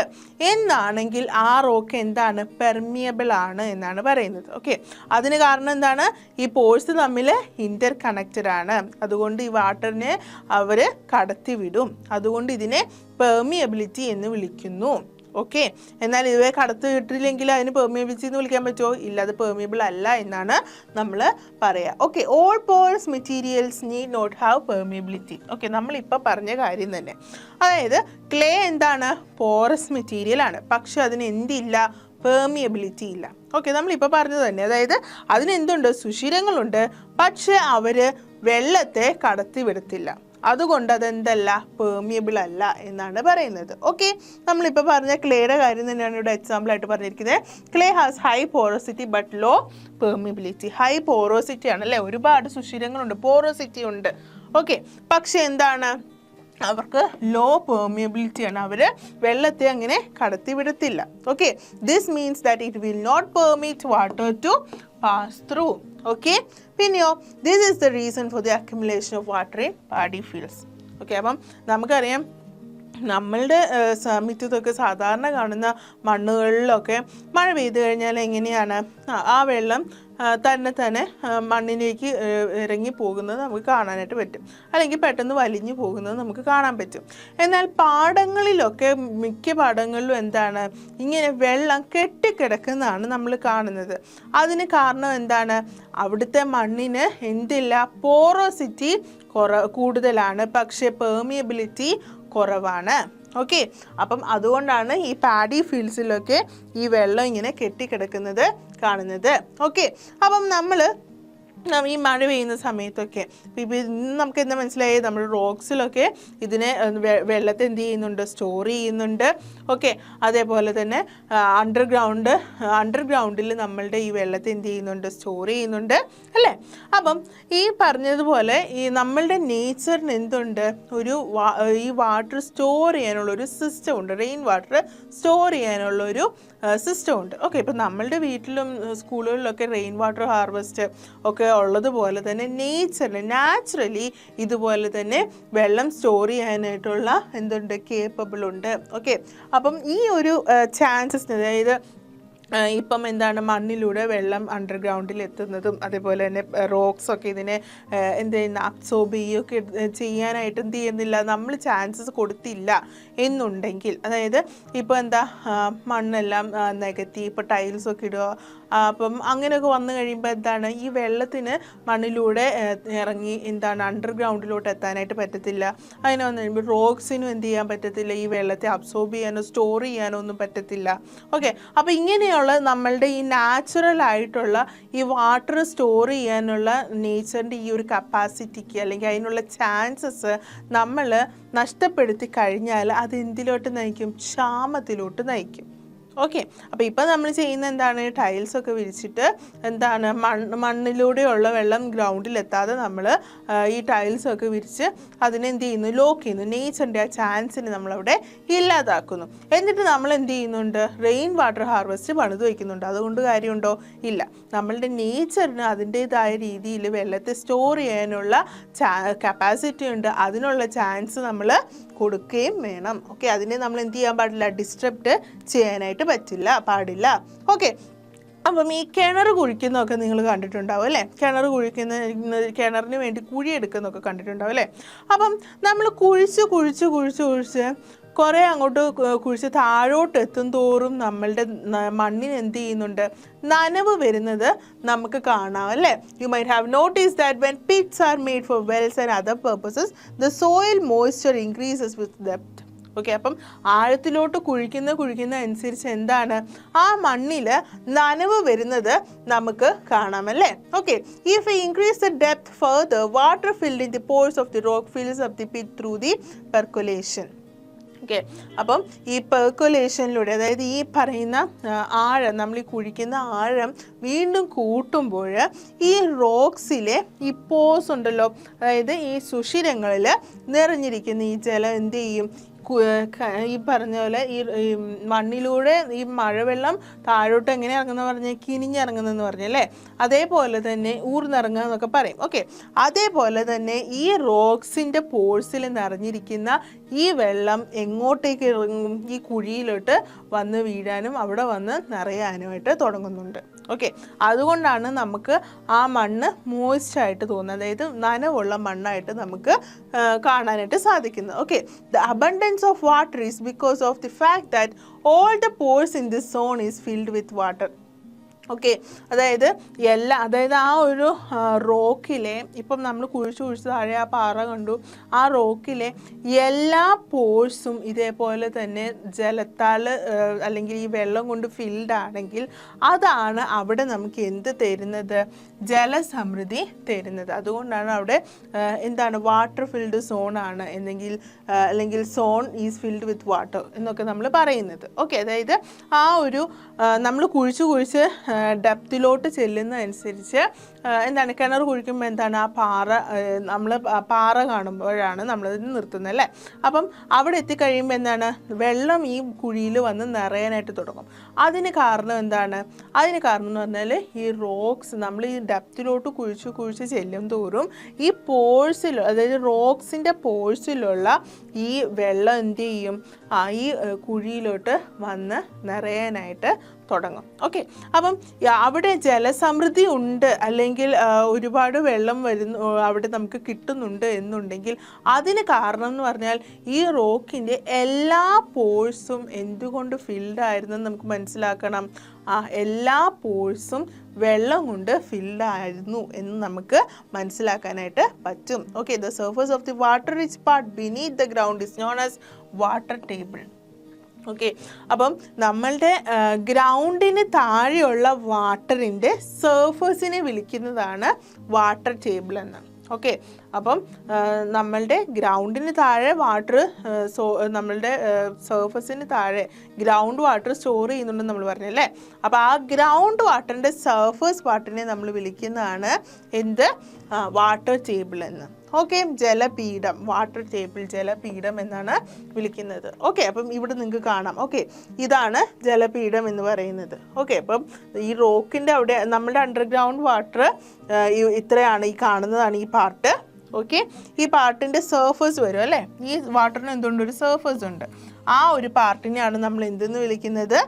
എന്നാണെങ്കിൽ ആ റോക്ക് എന്താണ്, പെർമിയബിൾ ആണ് എന്നാണ് പറയുന്നത്. ഓക്കെ, അതിന് കാരണം എന്താണ്, ഈ പോഴ്സ് തമ്മിൽ ഇൻ്റർ കണക്റ്റഡ് ആണ്. അതുകൊണ്ട് ഈ വാട്ടറിനെ അവർ കടത്തിവിടും. അതുകൊണ്ട് ഇതിനെ പെർമിയബിലിറ്റി എന്ന് വിളിക്കുന്നു. ഓക്കെ, എന്നാൽ ഇതുവരെ കടത്തി വിട്ടില്ലെങ്കിൽ അതിന് പെർമിയബിലിറ്റി എന്ന് വിളിക്കാൻ പറ്റുമോ? ഇല്ല, അത് പെർമിയബിൾ അല്ല എന്നാണ് നമ്മൾ പറയുക. Okay, all porous materials need not have permeability. Okay, നമ്മളിപ്പോൾ പറഞ്ഞ കാര്യം തന്നെ. അതായത് ക്ലേ എന്താണ്, പോറസ് മെറ്റീരിയൽ ആണ്, പക്ഷെ അതിന് എന്തില്ല, പെർമിയബിലിറ്റി ഇല്ല. ഓക്കെ, നമ്മളിപ്പോൾ പറഞ്ഞത് തന്നെ. അതായത് അതിനെന്തുണ്ട്, സുഷിരങ്ങളുണ്ട്, പക്ഷെ അവർ വെള്ളത്തെ കടത്തി വിടത്തില്ല. അതുകൊണ്ട് അതെന്തല്ല, പെർമിയബിൾ അല്ല എന്നാണ് പറയുന്നത്. ഓക്കെ, നമ്മളിപ്പോൾ പറഞ്ഞ ക്ലേയുടെ കാര്യം തന്നെയാണ് ഇവിടെ എക്സാമ്പിൾ ആയിട്ട് പറഞ്ഞിരിക്കുന്നത്. Clay has high porosity but low permeability. High porosity ആണ് അല്ലേ, ഒരുപാട് സുഷിരങ്ങളുണ്ട്, പോറോസിറ്റി ഉണ്ട്. ഓക്കെ, പക്ഷെ എന്താണ്, അവർക്ക് ലോ പെർമിയബിലിറ്റി ആണ്, അവർ വെള്ളത്തെ അങ്ങനെ കടത്തി വിടത്തില്ല. Okay, this means that it will not permit water to pass through. Okay, പിന്നെയോ this is the reason for the accumulation of water in paddy fields. Okay, അപ്പം നമുക്കറിയാം നമ്മളുടെ മുറ്റത്തൊക്കെ സാധാരണ കാണുന്ന മണ്ണുകളിലൊക്കെ മഴ പെയ്തു കഴിഞ്ഞാൽ എങ്ങനെയാണ് ആ വെള്ളം തന്നെ മണ്ണിലേക്ക് ഇറങ്ങി പോകുന്നത് നമുക്ക് കാണാനായിട്ട് പറ്റും, അല്ലെങ്കിൽ പെട്ടെന്ന് വലിഞ്ഞു പോകുന്നത് നമുക്ക് കാണാൻ പറ്റും. എന്നാൽ പാടങ്ങളിലൊക്കെ മിക്ക പാടങ്ങളിലും എന്താണ്, ഇങ്ങനെ വെള്ളം കെട്ടിക്കിടക്കുന്നതാണ് നമ്മൾ കാണുന്നത്. അതിന് കാരണം എന്താണ്, അവിടുത്തെ മണ്ണിന് എന്തില്ല, പോറോസിറ്റി കൂടുതലാണ്, പക്ഷേ പെർമിയബിലിറ്റി കുറവാണ്. ഓക്കെ, അപ്പം അതുകൊണ്ടാണ് ഈ പാഡി ഫീൽഡ്സിലൊക്കെ ഈ വെള്ളം ഇങ്ങനെ കെട്ടിക്കിടക്കുന്നത് കാണുന്നത്. ഓക്കെ, അപ്പം നമ്മൾ ഈ മഴ പെയ്യുന്ന സമയത്തൊക്കെ ഇപ്പം ഇന്ന് നമുക്ക് എന്താ മനസ്സിലായത്, നമ്മൾ റോക്സിലൊക്കെ ഇതിനെ വെള്ളത്തെ എന്ത് ചെയ്യുന്നുണ്ട്, സ്റ്റോർ ചെയ്യുന്നുണ്ട്. ഓക്കെ, അതേപോലെ തന്നെ അണ്ടർഗ്രൗണ്ടിൽ നമ്മളുടെ ഈ വെള്ളത്തെ എന്ത് ചെയ്യുന്നുണ്ട്, സ്റ്റോർ ചെയ്യുന്നുണ്ട് അല്ലേ. അപ്പം ഈ പറഞ്ഞതുപോലെ ഈ നമ്മളുടെ നേച്ചറിന് എന്തുണ്ട്, ഈ വാട്ടർ സ്റ്റോർ ചെയ്യാനുള്ളൊരു സിസ്റ്റം ഉണ്ട്, റെയിൻ വാട്ടർ സ്റ്റോർ ചെയ്യാനുള്ളൊരു സിസ്റ്റം ഉണ്ട്. ഓക്കെ, ഇപ്പം നമ്മളുടെ വീട്ടിലും സ്കൂളുകളിലൊക്കെ റെയിൻ വാട്ടർ ഹാർവെസ്റ്റ് ഒക്കെ ഉള്ളതുപോലെ തന്നെ നാച്ചുറലി ഇതുപോലെ തന്നെ വെള്ളം സ്റ്റോർ ചെയ്യാനായിട്ടുള്ള എന്തുണ്ട്, കേപ്പബിൾ ഉണ്ട്. ഓക്കെ, അപ്പം ഈ ഒരു ചാൻസസ്, അതായത് ഇപ്പം എന്താണ്, മണ്ണിലൂടെ വെള്ളം അണ്ടർഗ്രൗണ്ടിൽ എത്തുന്നതും അതേപോലെ തന്നെ റോക്സൊക്കെ ഇതിനെ എന്ത് ചെയ്യുന്ന അബ്സോർബ് ചെയ്യുകയൊക്കെ ചെയ്യാനായിട്ട് എന്ത് ചെയ്യുന്നില്ല, നമ്മൾ ചാൻസസ് കൊടുത്തില്ല എന്നുണ്ടെങ്കിൽ, അതായത് ഇപ്പോൾ എന്താ മണ്ണെല്ലാം നികത്തി ഇപ്പോൾ ടൈൽസൊക്കെ ഇടുക, അപ്പം അങ്ങനെയൊക്കെ വന്നു കഴിയുമ്പോൾ എന്താണ്, ഈ വെള്ളത്തിന് മണ്ണിലൂടെ ഇറങ്ങി എന്താണ് അണ്ടർഗ്രൗണ്ടിലോട്ട് എത്താനായിട്ട് പറ്റത്തില്ല. അങ്ങനെ വന്നു കഴിയുമ്പോൾ റോക്സിനും എന്ത് ചെയ്യാൻ പറ്റത്തില്ല, ഈ വെള്ളത്തെ അബ്സോർബ് ചെയ്യാനോ സ്റ്റോർ ചെയ്യാനോ ഒന്നും പറ്റത്തില്ല. ഓക്കെ, അപ്പോൾ ഇങ്ങനെയുള്ള നമ്മളുടെ ഈ നാച്ചുറൽ ആയിട്ടുള്ള ഈ വാട്ടർ സ്റ്റോർ ചെയ്യാനുള്ള നേച്ചറിൻ്റെ ഈ ഒരു കപ്പാസിറ്റിക്ക് അല്ലെങ്കിൽ അതിനുള്ള ചാൻസസ് നമ്മൾ നഷ്ടപ്പെടുത്തി കഴിഞ്ഞാൽ അത് എന്തിലോട്ട് നയിക്കും, ക്ഷാമത്തിലോട്ട് നയിക്കും. ഓക്കെ, അപ്പോൾ ഇപ്പോൾ നമ്മൾ ചെയ്യുന്ന എന്താണ്, ടൈൽസൊക്കെ വിരിച്ചിട്ട് എന്താണ് മണ്ണിലൂടെയുള്ള വെള്ളം ഗ്രൗണ്ടിലെത്താതെ നമ്മൾ ഈ ടൈൽസൊക്കെ വിരിച്ച് അതിനെന്ത് ചെയ്യുന്നു, ലോക്ക് ചെയ്യുന്നു, നേച്ചറിൻ്റെ ആ ചാൻസിന് നമ്മളവിടെ ഇല്ലാതാക്കുന്നു. എന്നിട്ട് നമ്മൾ എന്ത് ചെയ്യുന്നുണ്ട്, റെയിൻ വാട്ടർ ഹാർവെസ്റ്റ് പണിത് വയ്ക്കുന്നുണ്ട്. അതുകൊണ്ട് കാര്യമുണ്ടോ? ഇല്ല. നമ്മളുടെ നേച്ചറിന് അതിൻ്റേതായ രീതിയിൽ വെള്ളത്തെ സ്റ്റോർ ചെയ്യാനുള്ള കപ്പാസിറ്റി ഉണ്ട്, അതിനുള്ള ചാൻസ് നമ്മൾ കൊടുക്കുകയും വേണം. ഓക്കെ, അതിനെ നമ്മൾ എന്ത് ചെയ്യാൻ പാടില്ല, ഡിസ്റ്റർബ് ചെയ്യാനായിട്ട് പാടില്ല. ഓക്കെ, അപ്പം ഈ കിണർ കുഴിക്കുന്നതൊക്കെ നിങ്ങൾ കണ്ടിട്ടുണ്ടാവും അല്ലേ, കിണറിന് വേണ്ടി കുഴിയെടുക്കുന്നതൊക്കെ കണ്ടിട്ടുണ്ടാവും അല്ലേ. അപ്പം നമ്മൾ കുഴിച്ച് കുറേ അങ്ങോട്ട് കുഴിച്ച് താഴോട്ട് എത്തും തോറും നമ്മളുടെ മണ്ണിന് എന്ത് ചെയ്യുന്നുണ്ട്, നനവ് വരുന്നത് നമുക്ക് കാണാം അല്ലേ. You might have notice that when Pitt's are made for Wells and other purposes the soil moisture increases with depth. Okay, അപ്പം ആഴത്തിലോട്ട് കുഴിക്കുന്ന അനുസരിച്ച് എന്താണ്, ആ മണ്ണിൽ നനവ് വരുന്നത് നമുക്ക് കാണാമല്ലേ. Okay, if increase the depth further water filled in the pores of the rock fills up the pit through the percolation. Okay, അപ്പം ഈ പെർക്കുലേഷനിലൂടെ, അതായത് ഈ പറയുന്ന ആഴം, നമ്മൾ ഈ കുഴിക്കുന്ന ആഴം വീണ്ടും കൂട്ടുമ്പോൾ ഈ റോക്സിലെ ഈ പോസ് ഉണ്ടല്ലോ, അതായത് ഈ സുഷിരങ്ങളിൽ നിറഞ്ഞിരിക്കുന്ന ഈ ജലം എന്ത് ചെയ്യും, ഈ പറഞ്ഞ പോലെ ഈ മണ്ണിലൂടെ ഈ മഴവെള്ളം താഴോട്ട് എങ്ങനെ ഇറങ്ങുന്ന പറഞ്ഞാൽ കിനിഞ്ഞിറങ്ങുന്നെന്ന് പറഞ്ഞല്ലേ, അതേപോലെ തന്നെ ഊർന്നിറങ്ങുക എന്നൊക്കെ പറയും. ഓക്കെ, അതേപോലെ തന്നെ ഈ റോക്സിൻ്റെ പോഴ്സിൽ നിറഞ്ഞിരിക്കുന്ന ഈ വെള്ളം എങ്ങോട്ടേക്ക് ഇറങ്ങും? ഈ കുഴിയിലോട്ട് വന്ന് വീഴാനും അവിടെ വന്ന് നിറയാനുമായിട്ട് തുടങ്ങുന്നുണ്ട്. ഓക്കെ, അതുകൊണ്ടാണ് നമുക്ക് ആ മണ്ണ് മോയ്സ്റ്റായിട്ട് തോന്നുന്നത്, അതായത് നനവുള്ള മണ്ണായിട്ട് നമുക്ക് കാണാനായിട്ട് സാധിക്കുന്നത്. Okay, the abundance of water is because of the fact that all the pores in this zone is filled with water. Okay, അതായത് ആ ഒരു റോക്കിലെ, ഇപ്പം നമ്മൾ കുഴിച്ച് താഴെ ആ പാറ കണ്ടു, ആ റോക്കിലെ എല്ലാ പോഴ്സും ഇതേപോലെ തന്നെ ജലത്താൽ അല്ലെങ്കിൽ ഈ വെള്ളം കൊണ്ട് ഫിൽഡ് ആണെങ്കിൽ അതാണ് അവിടെ നമുക്ക് എന്ത് തരുന്നത്? ജലസമൃദ്ധി തരുന്നത്. അതുകൊണ്ടാണ് അവിടെ എന്താണ് വാട്ടർ ഫിൽഡ് സോൺ ആണ് അല്ലെങ്കിൽ zone is filled with water എന്നൊക്കെ നമ്മൾ പറയുന്നത്. ഓക്കെ, അതായത് ആ ഒരു നമ്മൾ കുഴിച്ച് ഡെപ്തിലോട്ട് ചെല്ലുന്നതനുസരിച്ച് എന്താണ്, കിണർ കുഴിക്കുമ്പോൾ എന്താണ്, ആ പാറ കാണുമ്പോഴാണ് നമ്മളത് നിർത്തുന്നത് അല്ലേ. അപ്പം അവിടെ എത്തിക്കഴിയുമ്പോൾ എന്താണ്, വെള്ളം ഈ കുഴിയിൽ വന്ന് നിറയാനായിട്ട് തുടങ്ങും. അതിന് കാരണം എന്താണ്? അതിന് കാരണം എന്ന് പറഞ്ഞാൽ ഈ റോക്സ് നമ്മൾ ഈ ഡെപ്തിലോട്ട് കുഴിച്ച് ചെല്ലും തോറും ഈ അതായത് റോക്സിൻ്റെ പോഴ്സിലുള്ള ഈ വെള്ളം എന്ത് ചെയ്യും? ഈ കുഴിയിലോട്ട് വന്ന് നിറയാനായിട്ട് തുടങ്ങും. ഓക്കെ, അപ്പം അവിടെ ജലസമൃദ്ധി ഉണ്ട് അല്ലെങ്കിൽ ഒരുപാട് വെള്ളം അവിടെ നമുക്ക് കിട്ടുന്നുണ്ട് എന്നുണ്ടെങ്കിൽ അതിന് കാരണം എന്ന് പറഞ്ഞാൽ ഈ റോക്കിൻ്റെ എല്ലാ പോഴ്സും എന്തുകൊണ്ട് ഫിൽഡ് ആയിരുന്നെന്ന് നമുക്ക് മനസ്സിലാക്കണം. എല്ലാ പോഴ്സും വെള്ളം കൊണ്ട് ഫിൽഡ് ആയിരുന്നു എന്ന് നമുക്ക് മനസ്സിലാക്കാനായിട്ട് പറ്റും. Okay, the surface of the water rich part beneath the ground is known as water table. Okay, അപ്പം നമ്മളുടെ ഗ്രൗണ്ടിന് താഴെയുള്ള വാട്ടറിൻ്റെ സർഫേസിനെ വിളിക്കുന്നതാണ് വാട്ടർ ടേബിൾ എന്ന്. ഓക്കെ, അപ്പം നമ്മളുടെ ഗ്രൗണ്ടിന് താഴെ നമ്മളുടെ സർഫസിന് താഴെ ഗ്രൗണ്ട് വാട്ടർ സ്റ്റോർ ചെയ്യുന്നുണ്ടെന്ന് നമ്മൾ പറഞ്ഞല്ലേ. അപ്പോൾ ആ ഗ്രൗണ്ട് വാട്ടറിൻ്റെ സർഫേസ് പാർട്ടിനെ നമ്മൾ വിളിക്കുന്നതാണ് വാട്ടർ ടേബിൾ എന്ന്. ഓക്കെ, ജലപീഠം, വാട്ടർ ടേബിൾ, ജലപീഠം എന്നാണ് വിളിക്കുന്നത്. ഓക്കെ, അപ്പം ഇവിടെ നിങ്ങൾക്ക് കാണാം. ഓക്കെ, ഇതാണ് ജലപീഠം എന്ന് പറയുന്നത്. ഓക്കെ, അപ്പം ഈ റോക്കിൻ്റെ അവിടെ നമ്മുടെ അണ്ടർഗ്രൗണ്ട് വാട്ടർ ഇത്രയാണ്, ഈ കാണുന്നതാണ് ഈ പാർട്ട്. ഓക്കെ, ഈ പാർട്ടിൻ്റെ സർഫേസ് വരും അല്ലേ. ഈ വാട്ടറിന് എന്തുകൊണ്ട് ഒരു സർഫേസ് ഉണ്ട്. ആ ഒരു പാർട്ടിനെയാണ് നമ്മൾ എന്തെന്ന് വിളിക്കുന്നത്?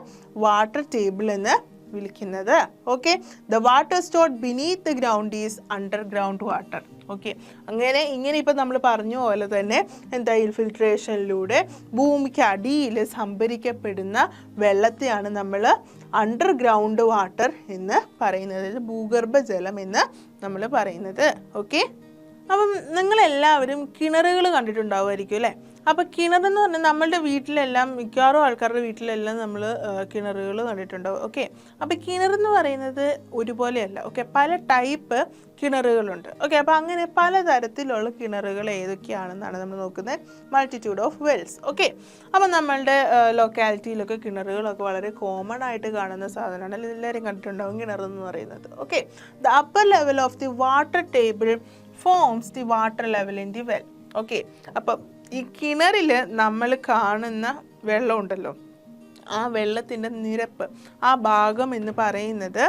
വാട്ടർ ടേബിൾ എന്ന് വിളിക്കുന്നത്. Okay, the water stored beneath the ground is underground water. Okay, ഇങ്ങനെ ഇപ്പം നമ്മൾ പറഞ്ഞ പോലെ തന്നെ ഇൻഫിൽട്രേഷനിലൂടെ ഭൂമിക്ക് അടിയിൽ സംഭരിക്കപ്പെടുന്ന വെള്ളത്തെയാണ് നമ്മൾ അണ്ടർഗ്രൗണ്ട് വാട്ടർ എന്ന് പറയുന്നത്, ഭൂഗർഭ ജലം എന്ന് നമ്മൾ പറയുന്നത്. ഓക്കെ, അപ്പം നിങ്ങളെല്ലാവരും കിണറുകൾ കണ്ടിട്ടുണ്ടാവുമായിരിക്കും അല്ലേ. അപ്പോൾ കിണറെന്ന് പറഞ്ഞാൽ നമ്മളുടെ വീട്ടിലെല്ലാം, മിക്കവാറും ആൾക്കാരുടെ വീട്ടിലെല്ലാം നമ്മൾ കിണറുകൾ കണ്ടിട്ടുണ്ടാവും. ഓക്കെ, അപ്പോൾ കിണറെന്ന് പറയുന്നത് ഒരുപോലെയല്ല. ഓക്കെ, പല ടൈപ്പ് കിണറുകളുണ്ട്. ഓക്കെ, അപ്പോൾ അങ്ങനെ പലതരത്തിലുള്ള കിണറുകൾ ഏതൊക്കെയാണെന്നാണ് നമ്മൾ നോക്കുന്നത്. Multitude of Wells. ഓക്കെ, അപ്പോൾ നമ്മളുടെ ലൊക്കാലിറ്റിയിലൊക്കെ കിണറുകളൊക്കെ വളരെ കോമൺ ആയിട്ട് കാണുന്ന സാധനമാണ്, എല്ലാവരും കണ്ടിട്ടുണ്ടാവും കിണറെന്ന് പറയുന്നത്. Okay, the upper level of the water table forms the water level in the well. Okay, അപ്പം ഈ കിണറിൽ നമ്മൾ കാണുന്ന വെള്ളം ഉണ്ടല്ലോ, ആ വെള്ളത്തിൻ്റെ നിരപ്പ്, ആ ഭാഗം എന്ന് പറയുന്നത്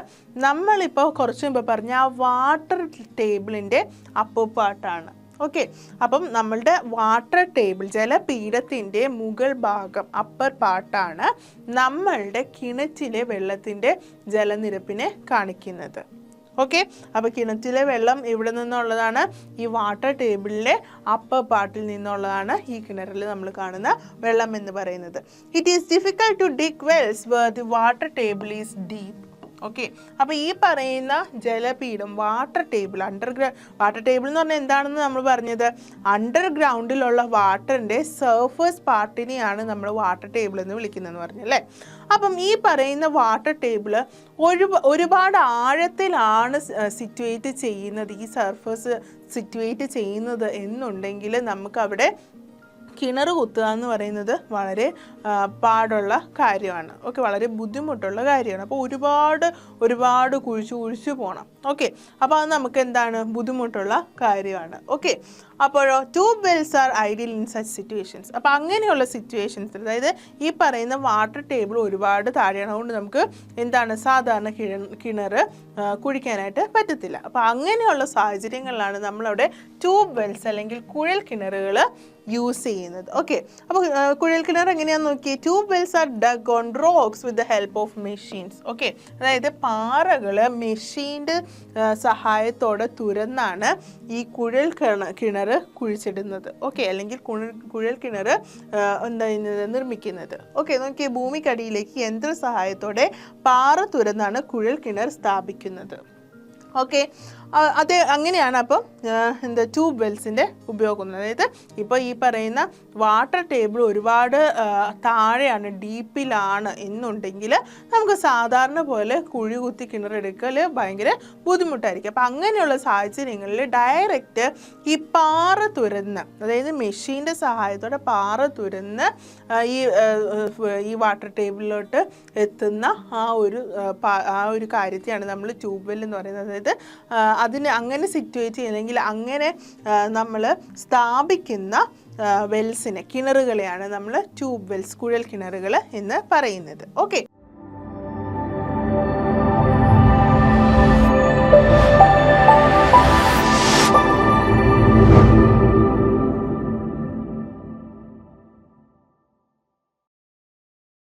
നമ്മളിപ്പോൾ കുറച്ച് മുമ്പ് പറഞ്ഞ ആ വാട്ടർ ടേബിളിൻ്റെ അപ്പർ പാർട്ടാണ്. ഓക്കെ, അപ്പം നമ്മളുടെ വാട്ടർ ടേബിൾ, ജലപീഠത്തിൻ്റെ മുകൾ ഭാഗം, അപ്പർ പാർട്ടാണ് നമ്മളുടെ കിണറ്റിലെ വെള്ളത്തിൻ്റെ ജലനിരപ്പിനെ കാണിക്കുന്നത്. ഓക്കെ, അപ്പോൾ കിണറ്റിലെ വെള്ളം ഇവിടെ നിന്നുള്ളതാണ്, ഈ വാട്ടർ ടേബിളിലെ അപ്പർ പാർട്ടിൽ നിന്നുള്ളതാണ് ഈ കിണറിൽ നമ്മൾ കാണുന്ന വെള്ളം എന്ന് പറയുന്നത്. It is difficult to dig wells where the water table is deep. Okay, അപ്പോൾ ഈ പറയുന്ന ജലപീഠം, വാട്ടർ ടേബിൾ, വാട്ടർ ടേബിൾ എന്ന് പറഞ്ഞാൽ എന്താണെന്ന് നമ്മൾ പറഞ്ഞത്, അണ്ടർഗ്രൗണ്ടിലുള്ള വാട്ടറിൻ്റെ സർഫേസ് പാർട്ടിനെയാണ് നമ്മൾ വാട്ടർ ടേബിൾ എന്ന് വിളിക്കുന്നതെന്ന് പറഞ്ഞല്ലേ. അപ്പം ഈ പറയുന്ന വാട്ടർ ടേബിൾ ഒരുപാട് ആഴത്തിലാണ് സിറ്റുവേറ്റ് ചെയ്യുന്നത്, ഈ സർഫേസ് സിറ്റുവേറ്റ് ചെയ്യുന്നത് എന്നുണ്ടെങ്കിൽ നമുക്കവിടെ കിണർ കുത്തുക എന്ന് പറയുന്നത് വളരെ പാടുള്ള കാര്യമാണ്. ഓക്കെ, വളരെ ബുദ്ധിമുട്ടുള്ള കാര്യമാണ്. അപ്പോൾ ഒരുപാട് കുഴിച്ചു പോകണം. ഓക്കെ, അപ്പോൾ അത് നമുക്ക് എന്താണ് ബുദ്ധിമുട്ടുള്ള കാര്യമാണ്. ഓക്കെ, അപ്പോഴോ tube wells are ideal in such situations. അപ്പോൾ അങ്ങനെയുള്ള സിറ്റുവേഷൻസിൽ, അതായത് ഈ പറയുന്ന വാട്ടർ ടേബിൾ ഒരുപാട് താഴെയാണ്, അതുകൊണ്ട് നമുക്ക് എന്താണ് സാധാരണ കിണർ കുഴിക്കാനായിട്ട് പറ്റത്തില്ല. അപ്പോൾ അങ്ങനെയുള്ള സാഹചര്യങ്ങളിലാണ് നമ്മളവിടെ ട്യൂബ് വെൽസ് അല്ലെങ്കിൽ കുഴൽ കിണറുകൾ യൂസ് ചെയ്യുന്നത്. ഓക്കെ, അപ്പോൾ കുഴൽ കിണർ എങ്ങനെയാണെന്ന് നോക്കിയേ. Tube wells are dug on rocks with the help of machines. Okay, അതായത് പാറകൾ മെഷീൻ്റെ സഹായത്തോടെ തുരന്നാണ് ഈ കുഴൽ കിണർ കുഴിച്ചിടുന്നത്. ഓക്കെ, അല്ലെങ്കിൽ കുഴൽ കിണർ എന്താ നിർമ്മിക്കുന്നത്. ഓക്കെ, നോക്കിയേ, ഭൂമിക്കടിയിലേക്ക് യന്ത്ര സഹായത്തോടെ പാറ തുരന്നാണ് കുഴൽ കിണർ സ്ഥാപിക്കുന്നത്. ഓക്കെ, അത് അങ്ങനെയാണ്. അപ്പം ട്യൂബ് വെൽസിൻ്റെ ഉപയോഗം. അതായത് ഇപ്പോൾ ഈ പറയുന്ന വാട്ടർ ടേബിൾ ഒരുപാട് താഴെയാണ്, ഡീപ്പിലാണ് എന്നുണ്ടെങ്കിൽ നമുക്ക് സാധാരണ പോലെ കുഴി കുത്തി കിണറെടുക്കൽ ഭയങ്കര ബുദ്ധിമുട്ടായിരിക്കും. അപ്പം അങ്ങനെയുള്ള സാഹചര്യങ്ങളിൽ ഡയറക്റ്റ് ഈ പാറ തുരന്ന്, അതായത് മെഷീൻ്റെ സഹായത്തോടെ പാറ തുരന്ന് ഈ വാട്ടർ ടേബിളിലോട്ട് എത്തുന്ന ആ ഒരു കാര്യത്തെയാണ് നമ്മൾ ട്യൂബ് വെൽ എന്ന് പറയുന്നത്. അതായത് അതിന് അങ്ങനെ സിറ്റുവേറ്റ് അല്ലെങ്കിൽ അങ്ങനെ നമ്മൾ സ്ഥാപിക്കുന്ന വെൽസിനെ, കിണറുകളെയാണ് നമ്മൾ ട്യൂബ് വെൽസ്, കുഴൽ കിണറുകൾ എന്ന് പറയുന്നത്. ഓക്കെ.